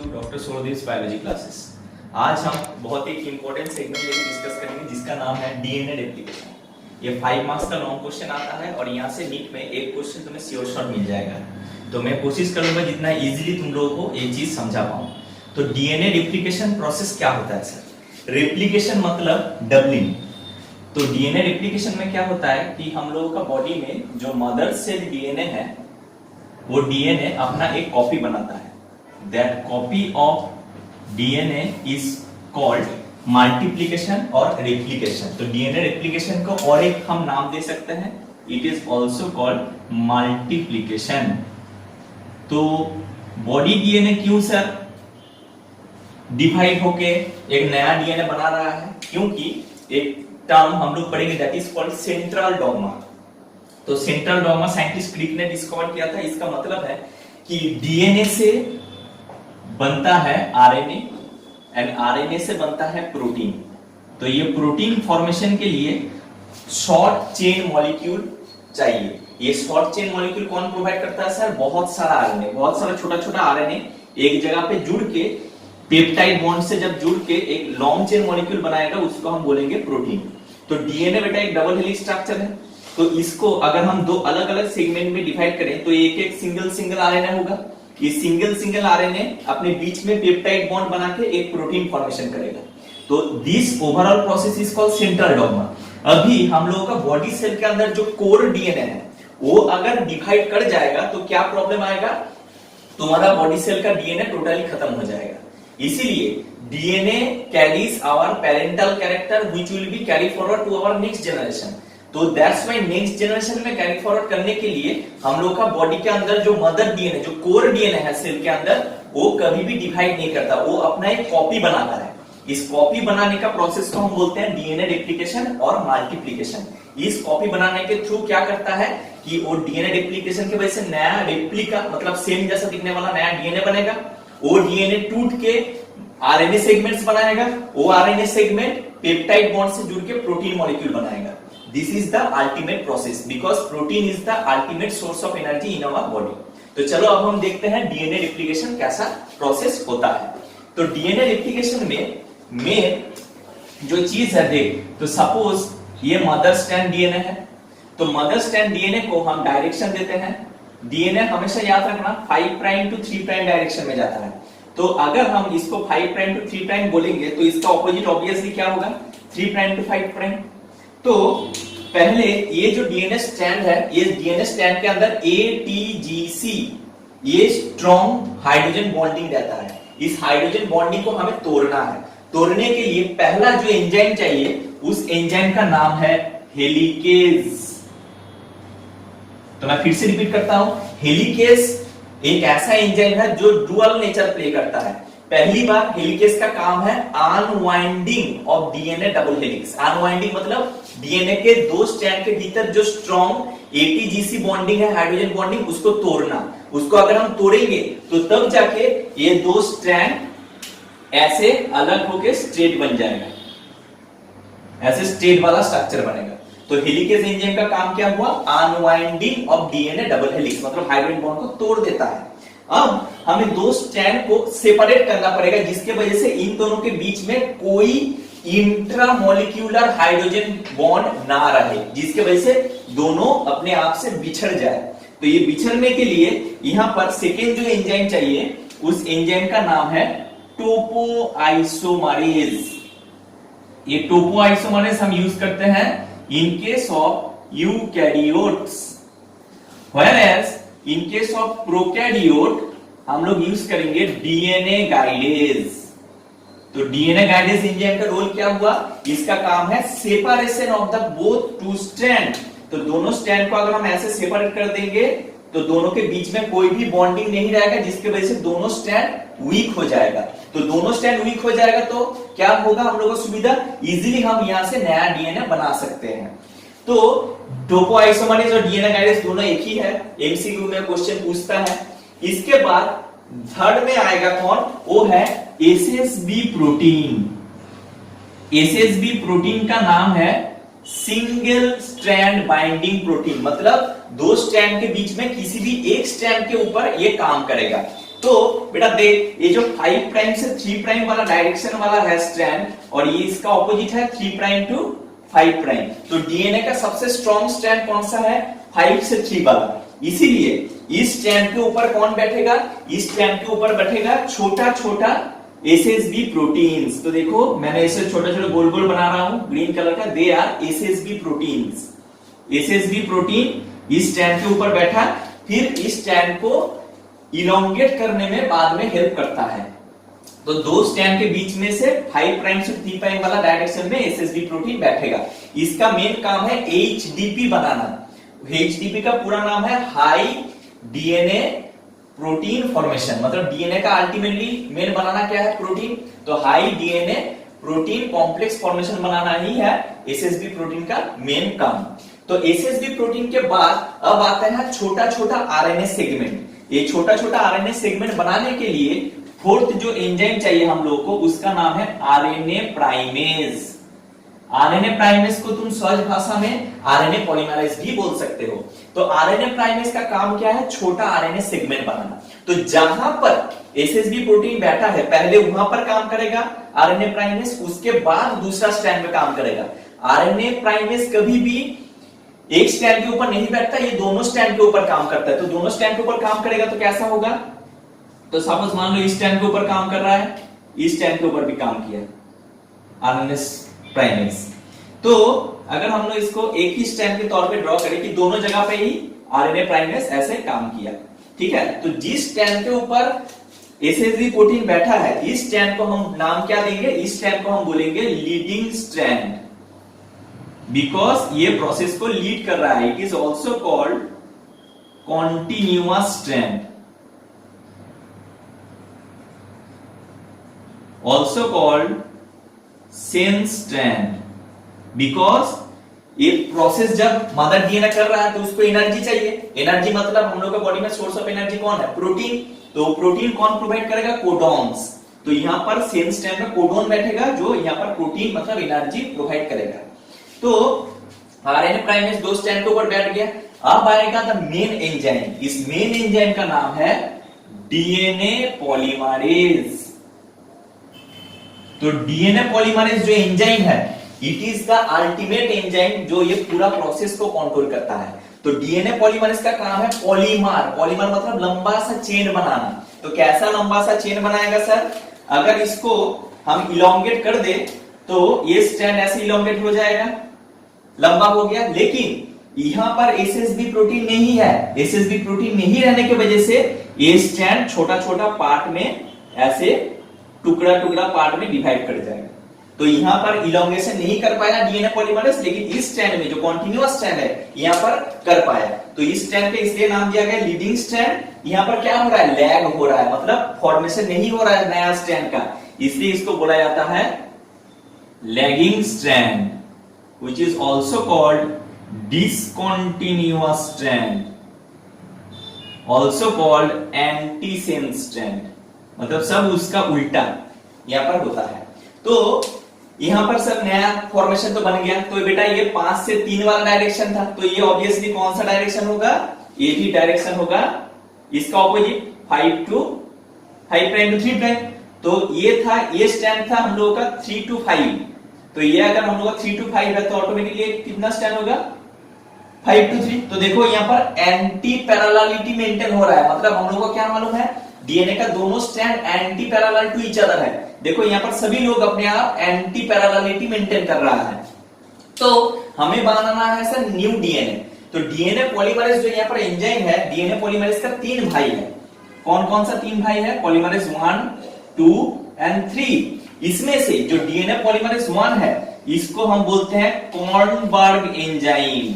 To doctor Saurdev biology classes. आज हम बहुत एक इंपॉर्टेंट सेगमेंट लेकर डिस्कस करेंगे जिसका नाम है डीएनए रेप्लिकेशन। ये 5 मार्क्स का लॉन्ग क्वेश्चन आता है और यहाँ से नीट में एक क्वेश्चन तुम्हें श्योर शॉट मिल जाएगा। तो मैं कोशिश करूंगा जितना इजीली तुम लोगों को ये चीज समझा पाऊं। तो डीएनए रेप्लिकेशन प्रोसेस क्या होता है सर? रेप्लिकेशन मतलब डबलिंग। तो डीएनए रेप्लिकेशन में क्या होता है कि हम लोगों का बॉडी में जो मदर सेल डीएनए है वो डीएनए अपना एक कॉपी बनाता है। That copy of DNA is called multiplication और रेप्लिकेशन। तो डीएनए रेप्लिकेशन को और एक हम नाम दे सकते हैं, it is also called multiplication. तो बॉडी डीएनए क्यों सर डिवाइड होके एक नया डीएनए बना रहा है? क्योंकि एक टर्म हम लोग पढ़ेंगे that is called central dogma. तो सेंट्रल डॉग्मा साइंटिस्ट क्रिक ने डिस्कवर किया था। इसका मतलब है कि डीएनए से बनता है आरएनए एंड आरएनए से बनता है प्रोटीन। तो ये प्रोटीन फॉर्मेशन के लिए शॉर्ट चेन मॉलिक्यूल चाहिए। ये शॉर्ट चेन मॉलिक्यूल कौन प्रोवाइड करता है सर? बहुत सारा आरएनए, बहुत सारा छोटा छोटा आरएनए एक जगह पे जुड़ के पेप्टाइड बॉन्ड से जब जुड़ के एक लॉन्ग चेन मॉलिक्यूल बनाएगा, उसको हम बोलेंगे प्रोटीन। तो डीएनए बेटा एक डबल हेलिक्स स्ट्रक्चर है। तो इसको अगर हम दो अलग अलग सेगमेंट में डिवाइड करें तो एक एक सिंगल आरएनए होगा। ये सिंगल आरएनए अपने बीच में पेप्टाइड बॉन्ड बना के एक प्रोटीन फॉर्मेशन करेगा। तो this overall process is called central dogma. अभी हम लोगों का बॉडी सेल के अंदर जो कोर डीएनए है वो अगर डिवाइड कर जाएगा तो क्या प्रॉब्लम आएगा? तुम्हारा बॉडी सेल का डीएनए टोटली खत्म हो जाएगा। इसीलिए DNA carries our parental character which will be carry forward to our next generation. तो दैट्स व्हाई नेक्स्ट जनरेशन में कैरी फॉरवर्ड करने के लिए हम लोग का बॉडी के अंदर जो मदर डीएनए, जो कोर डीएनए है सेल के अंदर, वो कभी भी डिवाइड नहीं करता, वो अपना एक कॉपी बनाता है। इस कॉपी बनाने का प्रोसेस को हम बोलते हैं डीएनए रेप्लिकेशन और मल्टीप्लिकेशन। इस कॉपी बनाने के थ्रू क्या करता है कि वो डीएनए रेप्लिकेशन की वजह से नया रेप्लिका मतलब सेम जैसा दिखने वाला नया डीएनए बनेगा। वो डीएनए टूट के आरएनए सेगमेंट्स बनाएगा। वो आरएनए सेगमेंट पेप्टाइड बॉन्ड से जुड़ के प्रोटीन मॉलिक्यूल बनाएगा। This is the ultimate process because protein is the ultimate source of energy in our body. तो चलो अब हम देखते हैं डीएनए रेप्लिकेशन कैसा प्रोसेस होता है। तो डीएनए रेप्लिकेशन में जो चीज है देख, तो सपोज ये मदर स्ट्रैंड डीएनए है। तो मदर स्ट्रैंड डीएनए को हम डायरेक्शन देते हैं। डीएनए हमेशा याद रखना 5 प्राइम टू 3 प्राइम डायरेक्शन में जाता है। तो अगर हम इसको 5 प्राइम टू 3 प्राइम बोलेंगे तो इसका ऑपोजिट ऑब्वियसली क्या होगा? 3 प्राइम टू 5 प्राइम। तो पहले ये जो डीएनए स्ट्रैंड है, ये डीएनए स्ट्रैंड के अंदर एटीजीसी ये स्ट्रॉन्ग हाइड्रोजन बॉन्डिंग रहता है। इस हाइड्रोजन बॉन्डिंग को हमें तोड़ना है। तोड़ने के लिए पहला जो एंजाइम चाहिए उस एंजाइम का नाम है हेलिकेज। तो मैं फिर से रिपीट करता हूं, हेलिकेज एक ऐसा एंजाइम है जो डुअल नेचर प्ले करता है। पहली बार हेलिकेज का काम है unwinding of DNA double helix. Unwinding मतलब डीएनए के दो स्ट्रैंड के भीतर जो स्ट्रॉन्ग एटीजीसी बॉन्डिंग है, हाइड्रोजन बॉन्डिंग, उसको तोड़ना। उसको अगर हम तोड़ेंगे तो तब जाके ये दो स्ट्रैंड ऐसे अलग होके स्ट्रेट बन जाएगा, ऐसे स्ट्रेट वाला स्ट्रक्चर बनेगा। तो हेलिकेज एंजाइम का काम क्या हुआ? Unwinding of DNA double helix मतलब हाइड्रोजन बॉन्ड को तोड़ देता है। अब हमें दो स्ट्रैंड को सेपरेट करना पड़ेगा जिसके वजह से इन दोनों के बीच में कोई इंट्रामोलिक्यूलर हाइड्रोजन बॉन्ड ना रहे, जिसके वजह से दोनों अपने आप से बिछड़ जाए। तो ये बिछड़ने के लिए यहां पर सेकेंड जो एंजाइम चाहिए उस एंजाइम का नाम है टोपोआइसोमरेज। ये टोपोआइसोमरेज हम यूज करते हैं in case of eukaryotes, whereas in case of prokaryote हम लोग यूज करेंगे डीएनए गाइडेज। तो डीएनए गाइडेज एंजाइम का रोल क्या हुआ? इसका काम है separation of the both two strand. तो दोनों स्ट्रैंड को अगर हम ऐसे सेपरेट कर देंगे तो दोनों के बीच में कोई भी बॉन्डिंग नहीं रहेगा, जिसकी वजह से दोनों स्ट्रैंड वीक हो जाएगा। तो दोनों स्ट्रैंड वीक हो जाएगा तो क्या होगा? हम लोगों को सुविधा, इजीली हम यहां से नया डीएनए बना सकते हैं। तो टोपोआइसोमरेज और डीएनए गाइडेज दोनों एक ही है, एमसीक्यू में क्वेश्चन पूछता है। इसके बाद थर्ड में आएगा कौन? वो है एसएसबी प्रोटीन। एसएसबी प्रोटीन का नाम है सिंगल स्ट्रैंड बाइंडिंग प्रोटीन, मतलब दो स्ट्रैंड के बीच में किसी भी एक स्ट्रैंड के ऊपर ये काम करेगा। तो बेटा देख, ये जो 5 प्राइम से 3 प्राइम वाला डायरेक्शन वाला है स्ट्रैंड, और ये इसका ऑपोजिट है 3 प्राइम टू 5 प्राइम। तो डीएनए का सबसे स्ट्रॉन्ग स्ट्रैंड कौन सा है? 5 से 3 वाला। इसीलिए इस स्ट्रैंड के ऊपर कौन बैठेगा? इस स्ट्रैंड के ऊपर बैठेगा छोटा छोटा एसएसबी प्रोटीन्स। तो देखो मैंने इसे छोटे छोटे गोल गोल बना रहा हूं ग्रीन कलर का, they are SSB proteins. SSB protein इस स्ट्रैंड के ऊपर बैठा, फिर इस स्ट्रैंड को इलोंगेट करने में बाद में हेल्प करता है। तो दो स्ट्रैंड के बीच में से 5 प्राइम से 3 प्राइम वाला डायरेक्शन में एसएसबी प्रोटीन बैठेगा। इसका मेन काम है एचडीपी बनाना। एचडीपी का पूरा नाम है हाई डीएनए प्रोटीन फॉर्मेशन, मतलब डीएनए का अल्टीमेटली मेन बनाना क्या है? प्रोटीन। तो high DNA protein complex formation बनाना ही है एसएसबी प्रोटीन का मेन काम। तो एसएसबी प्रोटीन के बाद अब आता है छोटा छोटा आरएनए सेगमेंट। ये छोटा छोटा आरएनए सेगमेंट बनाने के लिए फोर्थ जो एंजाइम चाहिए हम लोगों को, उसका नाम है आरएनए प्राइमेज। आरएनए प्राइमेज को तुम सहज भाषा में आरएनए पॉलीमरेज भी बोल सकते हो। तो आरएनए प्राइमेज का काम क्या है? छोटा आरएनए सेगमेंट बनाना। तो जहां पर एसएसबी प्रोटीन बैठा है पहले वहां पर काम करेगा आरएनए प्राइमेज, उसके बाद दूसरा स्ट्रैंड पे काम करेगा। आरएनए प्राइमेज कभी भी एक स्ट्रैंड के ऊपर नहीं बैठता, ये दोनों स्ट्रैंड के ऊपर काम करता है। तो दोनों स्ट्रैंड के ऊपर काम करेगा तो कैसा होगा? तो सपोज मान लो इस स्ट्रैंड के ऊपर काम कर रहा है, इस स्ट्रैंड के ऊपर भी काम किया आरएनए प्राइमेज। तो अगर हम लोग इसको एक ही स्ट्रैंड के तौर पे ड्रॉ करें कि दोनों जगह पे ही आरएनए प्राइमेज ऐसे काम किया, ठीक है। तो जिस स्ट्रैंड के ऊपर एसएसबी प्रोटीन बैठा है, इस स्ट्रैंड को हम नाम क्या देंगे? इस स्ट्रैंड को हम बोलेंगे लीडिंग स्ट्रैंड, बिकॉज ये प्रोसेस को लीड कर रहा है। It is also called continuous strand, also called sense strand, because ये प्रोसेस जब मदर डीएनए कर रहा है तो उसको एनर्जी चाहिए। एनर्जी मतलब हम लोग के बॉडी में सोर्स ऑफ एनर्जी कौन है? प्रोटीन। तो प्रोटीन कौन प्रोवाइड करेगा? कोडॉन्स। तो यहां पर सेंस स्ट्रैंड में कोडॉन बैठेगा जो यहां पर प्रोटीन मतलब एनर्जी प्रोवाइड करेगा। तो आरएनए प्राइमेज दो स्ट्रैंड के ऊपर बैठ गया। अब आएगा द मेन एंजाइम। इस मेन एंजाइम का नाम है डीएनए पॉलीमरेज। तो डीएनए पॉलीमरेज जो एंजाइम है, it is the ultimate enzyme जो ये पूरा प्रोसेस को कंट्रोल करता है। तो डीएनए पॉलीमरेज का काम है पॉलीमर। पॉलीमर मतलब लंबा सा चेन बनाना। तो कैसा लंबा सा चेन बनाएगा सर? अगर इसको हम इलोंगेट कर दे तो ये स्ट्रैंड ऐसे इलोंगेट हो जाएगा, लंबा हो गया। लेकिन यहां पर एसएसबी प्रोटीन नहीं है। एसएसबी प्रोटीन नहीं रहने की वजह से ये स्ट्रैंड छोटा छोटा पार्ट में ऐसे टुकड़ा टुकड़ा पार्ट में डिवाइड कर जाएगा। तो यहां पर इलोंगेशन नहीं कर पाया डीएनए पॉलीमरेज, लेकिन इस स्ट्रैंड में जो कॉन्टिन्यूअस स्ट्रैंड है यहां पर कर पाया। तो इस स्ट्रैंड पे इसलिए नाम दिया गया लीडिंग स्ट्रैंड। यहां पर क्या हो रहा है? लैग हो रहा है, मतलब फॉर्मेशन नहीं हो रहा है नया स्ट्रैंड का, इसलिए इसको बोला जाता है lagging strand, which is also called discontinuous strand, also called antisense strand, मतलब सब उसका उल्टा यहां पर होता है। तो यहां पर सब नया फॉर्मेशन तो बन गया। तो बेटा ये 5 से 3 वाला डायरेक्शन था, तो ये ऑब्वियसली कौन सा डायरेक्शन होगा? ये भी डायरेक्शन होगा इसका ऑपोजिट 5 प्राइम टू 3 प्राइम। तो ये था, ये स्ट्रैंड था हम लोगों का 3 to 5। तो ये अगर हम लोग का 3 to 5 है तो ऑटोमेटिकली कितना स्ट्रैंड होगा? 5 to 3। तो देखो यहाँ पर एंटी पैरेललिटी मेंटेन हो रहा है, मतलब हम लोग को क्या मालूम है? डीएनए का दोनों strand anti parallel to each other है। देखो यहाँ पर सभी लोग अपने आप एंटी पैरेललिटी मेंटेन कर रहा है। तो हमें बनाना है सर न्यू डीएनए। तो डीएनए पॉलीमरेज जो यहाँ पर एंजाइम है, डीएनए पॉलीमरेज का 3 भाई है। कौन कौन सा 3 भाई है? Polymerase 1, 2 and 3। इसमें से जो डीएनए पॉलीमरेज 1 है, इसको हम बोलते हैं कॉर्नबर्ग एंजाइम।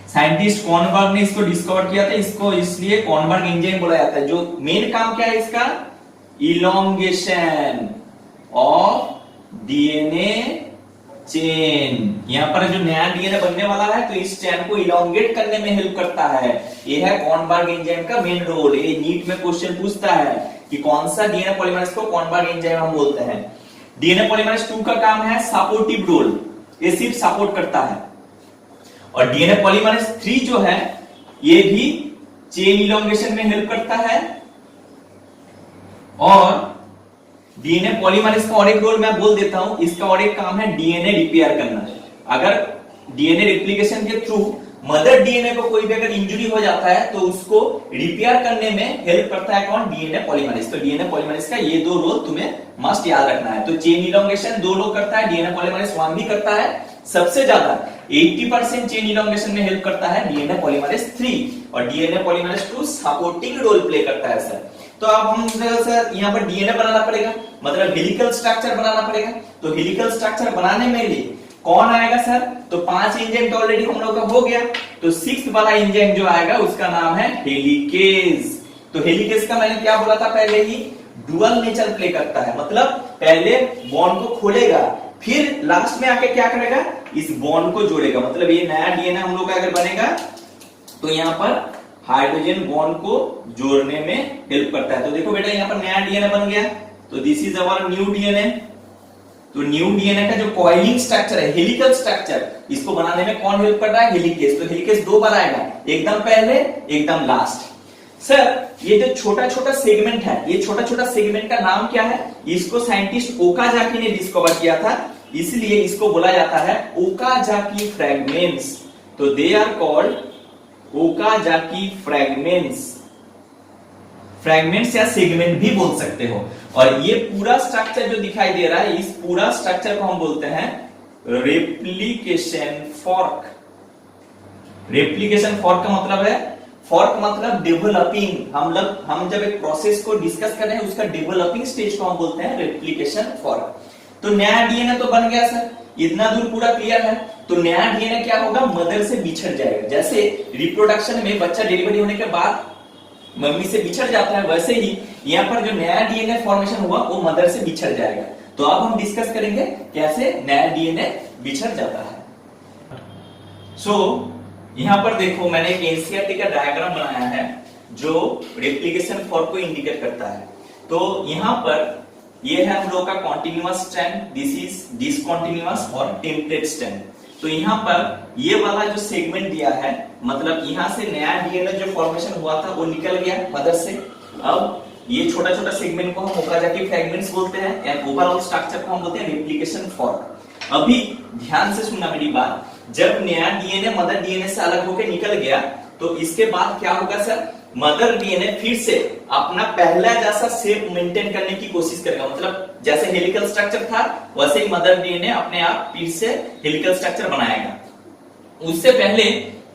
साइंटिस्ट कॉर्नबर्ग ने इसको डिस्कवर किया था, इसको इसलिए कॉर्नबर्ग एंजाइम बोला जाता है। जो मेन काम क्या है इसका? Elongation of DNA chain. यहां पर जो नया डीएनए बनने वाला है तो इस चेन को इलोंगेट करने में हेल्प करता है। यह है कॉर्नबर्ग एंजाइम का मेन रोल। ये नीट में क्वेश्चन पूछता है कि कौन सा डीएनए पॉलीमरेज को कॉर्नबर्ग एंजाइम हम बोलते हैं। डीएनए पॉलीमरेज 2 का काम है सपोर्टिव रोल, ये सिर्फ सपोर्ट करता है। और डीएनए पॉलीमरेज 3 जो है, ये भी चेन इलोंगेशन में हेल्प करता है और डीएनए पॉलीमरेज का और एक रोल मैं बोल देता हूं, इसका और एक काम है डीएनए रिपेयर करना। अगर डीएनए रिप्लिकेशन के थ्रू मदर डीएनए को कोई भी अगर इंजरी हो जाता है तो उसको रिपेयर करने में हेल्प करता है कौन? DNA polymerase. तो डीएनए पॉलीमरेज का ये दो रोल तुम्हें मस्ट याद रखना है। तो चेन इलोंगेशन 2 लोग करता है, डीएनए पॉलीमरेज 1 भी करता है। सबसे ज्यादा 80% चेन इलोंगेशन में हेल्प करता है डीएनए पॉलीमरेज 3 और DNA polymerase 2 supporting role play करता है सर। तो अब हम सर यहाँ पर डीएनए बनाना पड़ेगा, मतलब हेलिकल स्ट्रक्चर बनाना पड़ेगा। तो हेलिकल स्ट्रक्चर बनाने में लिए कौन आएगा सर? तो 5 एंजाइम तो ऑलरेडी हम लोग का हो गया, तो 6th वाला एंजाइम जो आएगा उसका नाम है हेलिकेज। तो हेलिकेज का मैंने क्या बोला था पहले ही, डुअल नेचर प्ले करता है, मतलब पहले बॉन्ड को खोलेगा फिर लास्ट में आके क्या करेगा, इस बॉन्ड को जोड़ेगा। मतलब ये नया डीएनए हम लोग का अगर बनेगा तो यहाँ पर हाइड्रोजन बॉन्ड को जोड़ने में हेल्प करता है। तो देखो बेटा यहाँ पर नया डीएनए बन गया, तो this is our new DNA. तो न्यू डीएनए का जो कॉइलिंग स्ट्रक्चर है, हेलिकल स्ट्रक्चर, इसको बनाने में कौन हेल्प कर रहा है? हेलिकेज। तो हेलिकेज 2 बार आएगा, एकदम पहले एकदम लास्ट। सर ये जो छोटा छोटा सेगमेंट है, ये छोटा छोटा सेगमेंट का नाम क्या है? इसको साइंटिस्ट ओकाजाकी ने डिस्कवर किया था, इसलिए इसको बोला जाता है ओकाजाकी फ्रैगमेंट्स। तो they are called Okazaki fragments. Fragments या सेगमेंट भी बोल सकते हो। और ये पूरा स्ट्रक्चर जो दिखाई दे रहा है, इस पूरा स्ट्रक्चर को हम बोलते हैं रेप्लिकेशन फॉर्क। रेप्लिकेशन फॉर्क का मतलब है, फॉर्क मतलब डेवलपिंग। हम जब एक प्रोसेस को डिस्कस कर रहे हैं उसका डेवलपिंग स्टेज को हम बोलते हैं रेप्लिकेशन फॉर्क। तो नया डीएनए तो बन गया सर, इतना दूर पूरा क्लियर है। तो नया डीएनए क्या होगा? मदर से बिछड़ जाएगा। जैसे रिप्रोडक्शन में बच्चा डिलीवरी होने के बाद मम्मी से बिछड़ जाता है, वैसे ही यहाँ पर जो नया डीएनए फॉर्मेशन हुआ वो मदर से बिछड़ जाएगा। तो अब हम डिस्कस करेंगे कैसे नया डीएनए बिछड़ जाता है। यहाँ पर देखो मैंने एक एनसीईआरटी का डायग्राम बनाया है जो रेप्लिकेशन फॉर्क को इंडिकेट करता है। तो यहाँ पर ये है हम लोग का continuous strand, this is discontinuous और टेम्पलेट स्ट्रैंड। तो यहाँ पर ये वाला जो सेगमेंट दिया है, मतलब यहाँ से नया डीएनए जो फॉर्मेशन हुआ था वो निकल गया मदर से। अब ये छोटा छोटा सेगमेंट को हम ओकाजाकी फ्रैगमेंट्स बोलते हैं, एंड ओवरऑल स्ट्रक्चर को हम बोलते हैं रेप्लिकेशन फॉर्क। अभी ध्यान से सुनना मेरी बात, जब नया डीएनए मदर डीएनए से अलग होकर निकल गया तो इसके बाद क्या होगा सर? मदर डीएनए फिर से अपना पहला जैसा शेप मेंटेन करने की कोशिश करेगा। मतलब जैसे हेलिकल स्ट्रक्चर था वैसे ही मदर डीएनए अपने आप फिर से हेलिकल स्ट्रक्चर बनाएगा। उससे पहले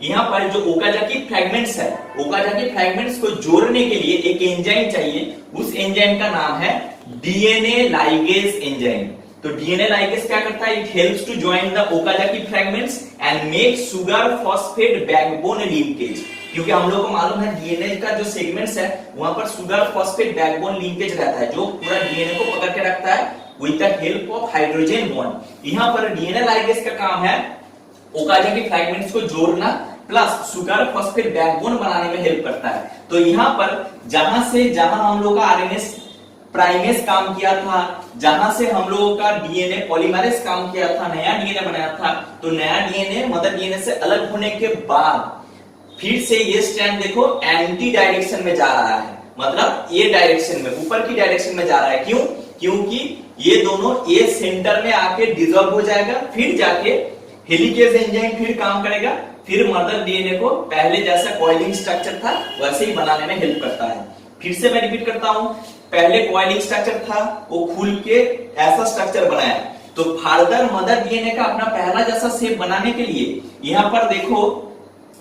यहाँ पर जो ओकाजाकी फ्रैगमेंट्स है, ओकाजाकी फ्रैगमेंट्स को जोड़ने के लिए एक एंजाइम चाहिए। उस एंजाइम का नाम है डीएनए लाइगेज एंजाइम। तो डीएनए लाइगेज क्या करता है? It helps to join the Okazaki fragments and make sugar phosphate backbone linkage. क्योंकि हम लोग को मालूम है डीएनए का जो सेगमेंट्स है वहां पर शुगर फॉस्फेट बैकबोन लिंकेज रहता है जो पूरा डीएनए को पकड़ के रखता है with the help of hydrogen bond. यहाँ पर डीएनए लाइगेज का काम है ओकाजाकी फ्रैगमेंट्स को जोड़ना प्लस शुगर फॉस्फेट बैकबोन बनाने में हेल्प करता है। तो यहाँ पर जहां हम लोग का आरएनएस प्राइमेस काम किया था, जहां से हम लोगों का डीएनए पॉलीमरेज काम किया था, नया डीएनए बनाया था, तो नया डीएनए मदर डीएनए से अलग होने के बाद फिर से ये स्ट्रैंड देखो एंटी डायरेक्शन में जा रहा है, मतलब ये डायरेक्शन में, ऊपर की डायरेक्शन में जा रहा है। क्यों? क्योंकि ये दोनों ये सेंटर में आके डिसॉल्व हो जाएगा, फिर जाके हेलिकेज एंजाइम फिर काम करेगा, फिर मदर डीएनए को पहले जैसा कॉइलिंग स्ट्रक्चर था वैसे ही बनाने में हेल्प करता है। फिर से मैं रिपीट करता हूं, पहले कॉइलिंग स्ट्रक्चर था वो खुल के ऐसा स्ट्रक्चर बनाया, तो फर्दर मदर डीएनए का अपना पहला जैसा शेप बनाने के लिए यहाँ पर देखो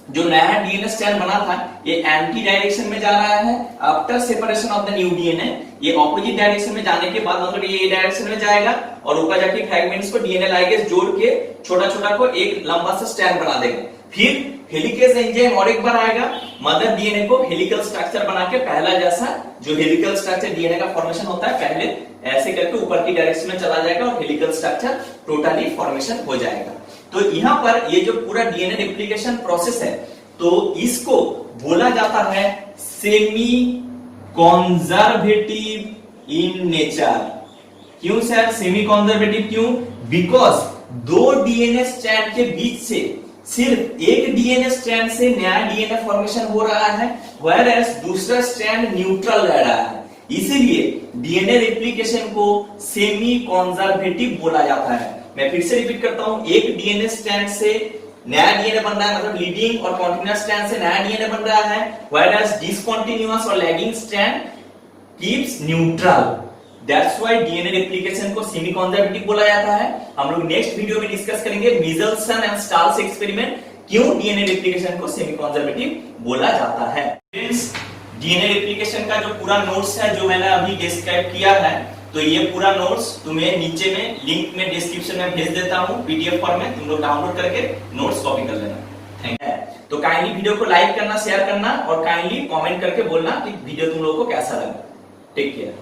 जो नया डीएनए स्ट्रैंड बना था ये एंटी डायरेक्शन में जा रहा है। After separation of the new DNA ये ऑपोजिट डायरेक्शन में जाने के बाद मतलब ये डायरेक्शन में जाएगा और ओकाजाकी फ्रैगमेंट्स को डीएनए लाइगेज जोड़ के छोटा छोटा को एक लंबा सा स्ट्रैंड बना देगा। फिर हेलिकेज एंजाइम और एक बार आएगा, मदर डीएनए को हेलिकल स्ट्रक्चर बना के पहला जैसा जो हेलिकल स्ट्रक्चर डीएनए का फॉर्मेशन होता है पहले ऐसे करके ऊपर की डायरेक्शन में चला जाएगा और हेलिकल स्ट्रक्चर टोटली फॉर्मेशन हो जाएगा। तो यहाँ पर ये जो पूरा डीएनए रेप्लिकेशन प्रोसेस है तो इसको बोला जाता है सेमी कॉन्जर्वेटिव इन नेचर। क्यों सर सेमी कॉन्जर्वेटिव? क्यों? बिकॉज दो डीएनए स्ट्रैंड के बीच से सिर्फ एक डीएनए स्ट्रैंड से नया डीएनए फॉर्मेशन हो रहा है, व्हेयरएज दूसरा स्ट्रैंड न्यूट्रल रह रहा है। इसीलिए डीएनए रेप्लिकेशन को सेमी कॉन्जर्वेटिव बोला जाता है। मैं फिर से रिपीट करता हूं, एक डीएनए स्ट्रैंड से नया डीएनए बन रहा है, मतलब लीडिंग और कॉन्टिन्यूअस स्ट्रैंड से नया डीएनए बन रहा है, व्हेयरएज डिसकंटीन्यूअस और lagging strand keeps neutral. That's why DNA replication को सेमी कॉन्जर्वेटिव बोला जाता है। हम लोग नेक्स्ट वीडियो में डिस्कस करेंगे मिचेल्सन एंड स्टार्स एक्सपेरिमेंट, क्यों डीएनए रेप्लिकेशन को सेमी कॉन्जर्वेटिव बोला जाता है। फ्रेंड्स, डीएनए रेप्लिकेशन का जो पूरा नोट्स है जो मैंने अभी डिस्क्राइब किया है, तो ये पूरा नोट्स तुम्हें नीचे में लिंक में डिस्क्रिप्शन में भेज देता हूं पीडीएफ फॉर्म में, तुम लोग डाउनलोड करके नोट्स कॉपी कर लेना। Thank you. तो काइंडली वीडियो को लाइक करना, शेयर करना और काइंडली कमेंट करके बोलना कि वीडियो तुम लोगों को कैसा लगा। Take care.